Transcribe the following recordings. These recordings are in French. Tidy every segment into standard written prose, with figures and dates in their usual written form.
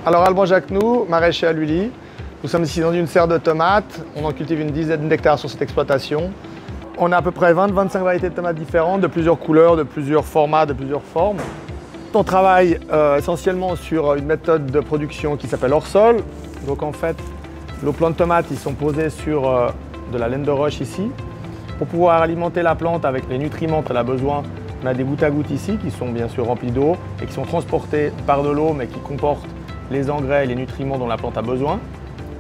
Alors Alban Jacquenoux, maraîcher à Lully. Nous sommes ici dans une serre de tomates. On en cultive une dizaine d'hectares sur cette exploitation. On a à peu près 20-25 variétés de tomates différentes, de plusieurs couleurs, de plusieurs formats, de plusieurs formes. On travaille essentiellement sur une méthode de production qui s'appelle hors-sol. Donc en fait, nos plants de tomates ils sont posés sur de la laine de roche ici. Pour pouvoir alimenter la plante avec les nutriments qu'elle a besoin, on a des gouttes à gouttes ici qui sont bien sûr remplis d'eau et qui sont transportés par de l'eau mais qui comportent les engrais et les nutriments dont la plante a besoin.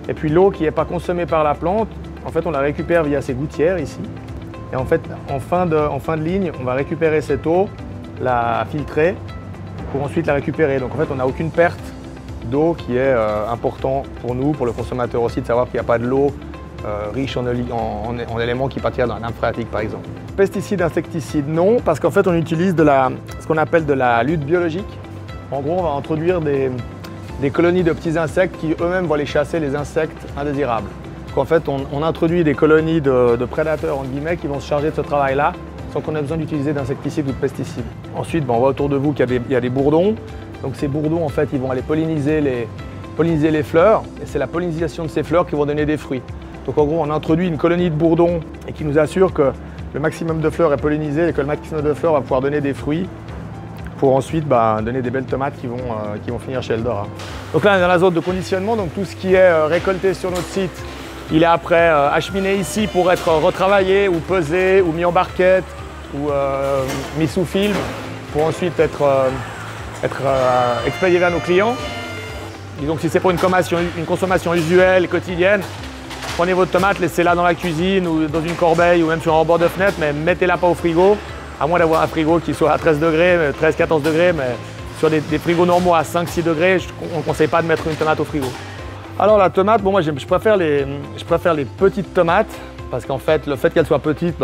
Et puis l'eau qui n'est pas consommée par la plante, en fait on la récupère via ces gouttières ici. Et en fait en fin de ligne, on va récupérer cette eau, la filtrer pour ensuite la récupérer. Donc en fait on n'a aucune perte d'eau qui est important pour nous, pour le consommateur aussi, de savoir qu'il n'y a pas de l'eau riche en éléments qui partirent dans la nappe phréatique par exemple. Pesticides, insecticides, non, parce qu'en fait on utilise ce qu'on appelle de la lutte biologique. En gros on va introduire des colonies de petits insectes qui eux-mêmes vont aller chasser les insectes indésirables. Donc en fait on introduit des colonies de prédateurs entre guillemets qui vont se charger de ce travail-là sans qu'on ait besoin d'utiliser d'insecticides ou de pesticides. Ensuite on voit autour de vous qu'il y a des bourdons. Donc ces bourdons en fait ils vont aller polliniser les fleurs et c'est la pollinisation de ces fleurs qui vont donner des fruits. Donc en gros on introduit une colonie de bourdons et qui nous assure que le maximum de fleurs est pollinisé et que le maximum de fleurs va pouvoir donner des fruits pour ensuite donner des belles tomates qui vont finir chez Eldora. Donc là on est dans la zone de conditionnement, donc tout ce qui est récolté sur notre site, il est après acheminé ici pour être retravaillé ou pesé ou mis en barquette ou mis sous film pour ensuite être expédié vers nos clients. Et donc si c'est pour une consommation usuelle, quotidienne, prenez votre tomate, laissez-la dans la cuisine ou dans une corbeille ou même sur un rebord de fenêtre, mais mettez-la pas au frigo, à moins d'avoir un frigo qui soit à 13 degrés, 13-14 degrés, mais sur des frigos normaux à 5-6 degrés, on ne conseille pas de mettre une tomate au frigo. Alors la tomate, bon, moi je préfère les petites tomates, parce qu'en fait, le fait qu'elles soient petites,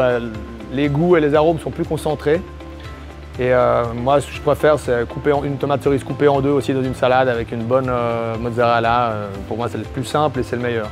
les goûts et les arômes sont plus concentrés. Et moi, ce que je préfère, c'est une tomate cerise coupée en deux aussi dans une salade avec une bonne mozzarella. Pour moi, c'est le plus simple et c'est le meilleur.